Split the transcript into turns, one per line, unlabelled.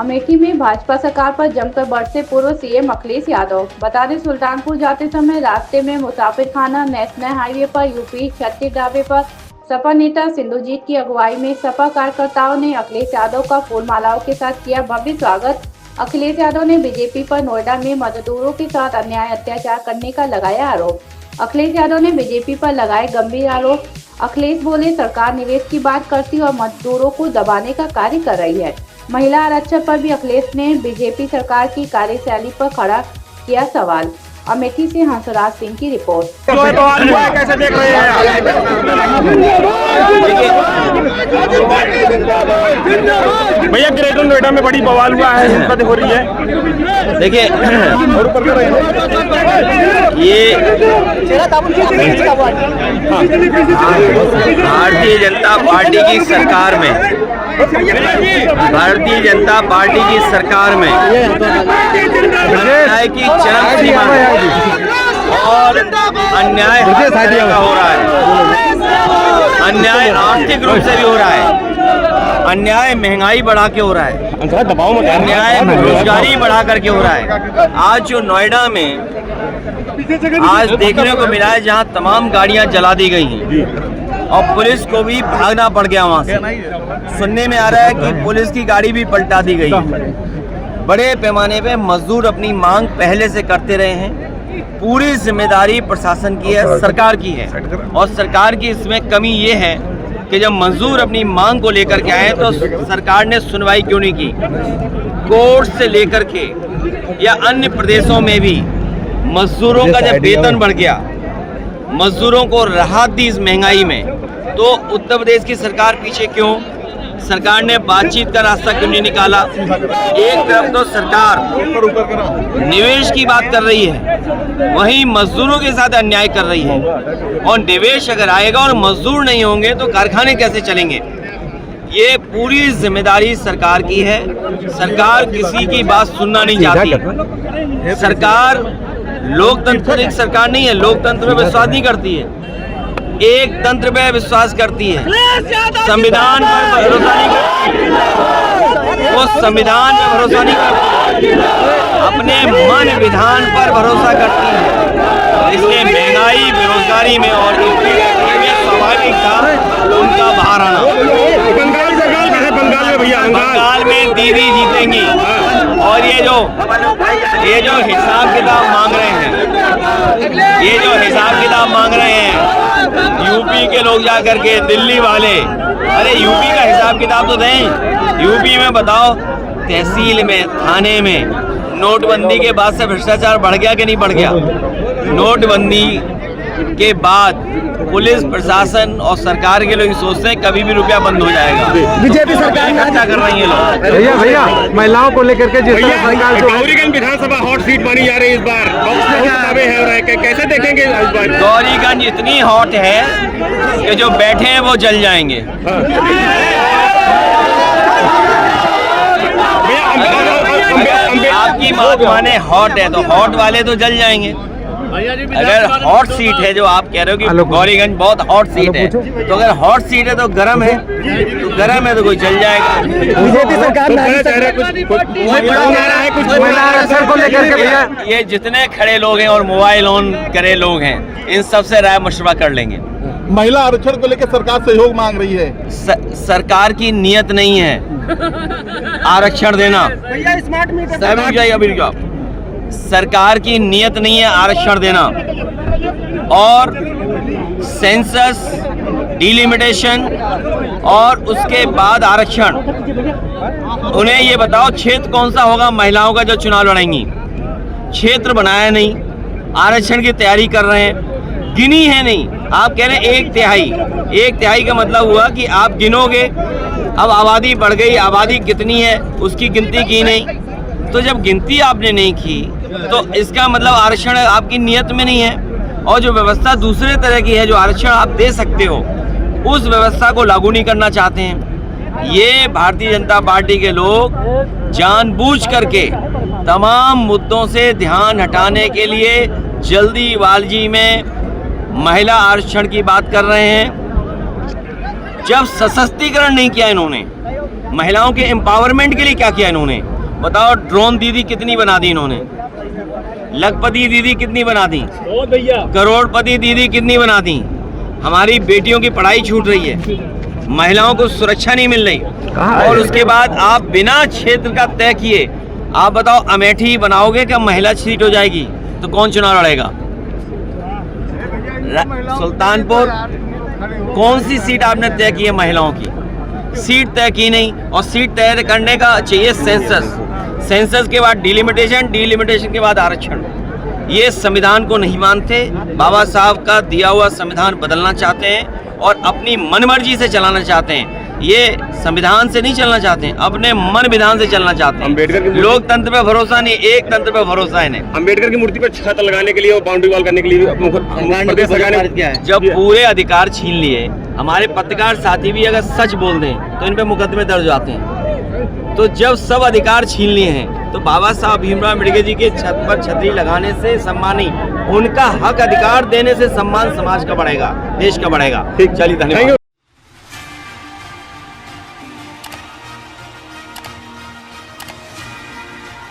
अमेठी में भाजपा सरकार पर जमकर बरसे पूर्व सीएम अखिलेश यादव। बता दें, सुल्तानपुर जाते समय रास्ते में मुसाफिर खाना नेशनल हाईवे पर यूपी छत्तीस ढाबे पर सपा नेता सिंधुजीत की अगुवाई में सपा कार्यकर्ताओं ने अखिलेश यादव का फूल मालाओं के साथ किया भव्य स्वागत। अखिलेश यादव ने बीजेपी पर नोएडा में मजदूरों के साथ अन्याय अत्याचार करने का लगाया आरोप। अखिलेश यादव ने बीजेपी पर लगाए गंभीर आरोप। अखिलेश बोले, सरकार निवेश की बात करती और मजदूरों को दबाने का कार्य कर रही है। महिला आरक्षण पर भी अखिलेश ने बीजेपी सरकार की कार्यशैली पर खड़ा किया सवाल। अमेठी से हंसराज सिंह की रिपोर्ट।
कैसे देख रहे हैं? भैया, ग्रेटर नोएडा में बड़ी बवाल हुआ है, हिंसा हो रही है।
देखिए, ये भारतीय जनता पार्टी की सरकार में अन्याय की चरम सीमा और अन्याय का हो रहा है। अन्याय आर्थिक रूप से भी हो रहा है, अन्याय महंगाई बढ़ा के हो रहा है, अन्याय बेरोजगारी बढ़ा करके हो रहा है। आज जो नोएडा में आज देखने को मिला है, जहां तमाम गाड़ियां जला दी गई हैं और पुलिस को भी भागना पड़ गया वहां से। सुनने में आ रहा है कि पुलिस की गाड़ी भी पलटा दी गई है। बड़े पैमाने पे मजदूर अपनी मांग पहले से करते रहे हैं। पूरी जिम्मेदारी प्रशासन की है, सरकार की है। और सरकार की इसमें कमी ये है कि जब मजदूर अपनी मांग को लेकर के आए तो सरकार ने सुनवाई क्यों नहीं की। कोर्ट से लेकर के या अन्य प्रदेशों में भी मजदूरों का जब वेतन बढ़ गया, मजदूरों को राहत दी इस महंगाई में, तो उत्तर प्रदेश की सरकार पीछे क्यों? सरकार ने बातचीत का रास्ता क्यों नहीं निकाला? एक तरफ तो सरकार निवेश की बात कर रही है, वहीं मजदूरों के साथ अन्याय कर रही है। और निवेश अगर आएगा और मजदूर नहीं होंगे तो कारखाने कैसे चलेंगे? ये पूरी जिम्मेदारी सरकार की है। सरकार किसी की बात सुनना नहीं चाहती। सरकार लोकतांत्रिक सरकार नहीं है, लोकतंत्र में विश्वास नहीं करती है, एक तंत्र में विश्वास करती है। संविधान पर भरोसा नहीं करती, वो संविधान पर भरोसा नहीं करती, अपने मन विधान पर भरोसा करती है। इसलिए महंगाई, बेरोजगारी में और स्वाभाविक था उनका बाहर आना। बंगाल में दीदी जीतेंगी। और ये जो हिसाब किताब मांग रहे हैं, यूपी के लोग जा करके, दिल्ली वाले, अरे यूपी का हिसाब किताब तो दें। यूपी में बताओ, तहसील में, थाने में नोटबंदी के बाद से भ्रष्टाचार बढ़ गया कि नहीं बढ़ गया? नोटबंदी के बाद पुलिस प्रशासन और सरकार के लोग सोचते हैं कभी भी रुपया बंद हो जाएगा। बीजेपी सरकार क्या कर रही है लोग?
भैया महिलाओं को लेकर के जिस तरह गौरीगंज विधानसभा हॉट सीट मानी जा रही है इस बार, कैसे देखेंगे इस बार?
गौरीगंज इतनी हॉट है कि जो बैठे हैं वो जल जाएंगे। आपकी बात माने हॉट है तो हॉट वाले तो जल जाएंगे। अगर हॉट सीट है जो आप कह रहे हो कि गौरीगंज बहुत हॉट सीट है, तो अगर हॉट सीट है तो गर्म है, तो कोई जल जाएगा।
बीजेपी सरकार
ये जितने खड़े लोग हैं और मोबाइल ऑन करे लोग हैं, इन सब से राय मशवरा कर लेंगे।
महिला आरक्षण को लेकर सरकार सहयोग मांग रही है।
सरकार की नियत नहीं है आरक्षण देना। सरकार की नियत नहीं है आरक्षण देना। और सेंसस, डिलिमिटेशन और उसके बाद आरक्षण, उन्हें ये बताओ क्षेत्र कौन सा होगा महिलाओं का जो चुनाव लड़ेंगी? क्षेत्र बनाया नहीं, आरक्षण की तैयारी कर रहे हैं, गिनी है नहीं। आप कह रहे हैं एक तिहाई का मतलब हुआ कि आप गिनोगे। अब आबादी बढ़ गई, आबादी कितनी है उसकी गिनती की नहीं। तो जब गिनती आपने नहीं की तो इसका मतलब आरक्षण आपकी नियत में नहीं है। और जो व्यवस्था दूसरे तरह की है, जो आरक्षण आप दे सकते हो, उस व्यवस्था को लागू नहीं करना चाहते हैं। ये भारतीय जनता पार्टी के लोग जानबूझ करके तमाम मुद्दों से ध्यान हटाने के लिए जल्दीबाजी में महिला आरक्षण की बात कर रहे हैं। जब सशक्तिकरण नहीं किया इन्होंने, महिलाओं के एम्पावरमेंट के लिए क्या किया इन्होंने? बताओ ड्रोन दीदी कितनी बना दी इन्होंने, लखपति दीदी कितनी बना दी, करोड़पति दीदी कितनी बना दी। हमारी बेटियों की पढ़ाई छूट रही है, महिलाओं को सुरक्षा नहीं मिल रही। और उसके बाद आप बिना क्षेत्र का तय किए आप बताओ अमेठी बनाओगे क्या महिला सीट हो जाएगी तो कौन चुनाव लड़ेगा? सुल्तानपुर कौन सी सीट आपने तय की है महिलाओं की? सीट तय की नहीं। और सीट तय करने का चाहिए सेंसस, सेंसस के बाद डिलिमिटेशन, डिलिमिटेशन के बाद आरक्षण। ये संविधान को नहीं मानते, बाबा साहब का दिया हुआ संविधान बदलना चाहते हैं और अपनी मनमर्जी से चलाना चाहते हैं। ये संविधान से नहीं चलना चाहते हैं, अपने मन विधान से चलना चाहते हैं। लोकतंत्र पे भरोसा नहीं, एक तंत्र पे भरोसा है।
अम्बेडकर की मूर्ति पर छत लगाने के लिए और बाउंड्री वॉल करने के लिए प्रदेश सरकार ने
क्या है? जब पूरे अधिकार छीन लिए, हमारे पत्रकार साथी भी अगर सच बोल दें तो इन पे मुकदमे दर्ज आते हैं। तो जब सब अधिकार छीन लिए हैं तो बाबा साहब भीमराव अम्बेडकर जी के छत पर छतरी लगाने से सम्मान नहीं, उनका हक अधिकार देने से सम्मान समाज का बढ़ेगा, देश का बढ़ेगा।
ठीक,
चलिए धन्यवाद।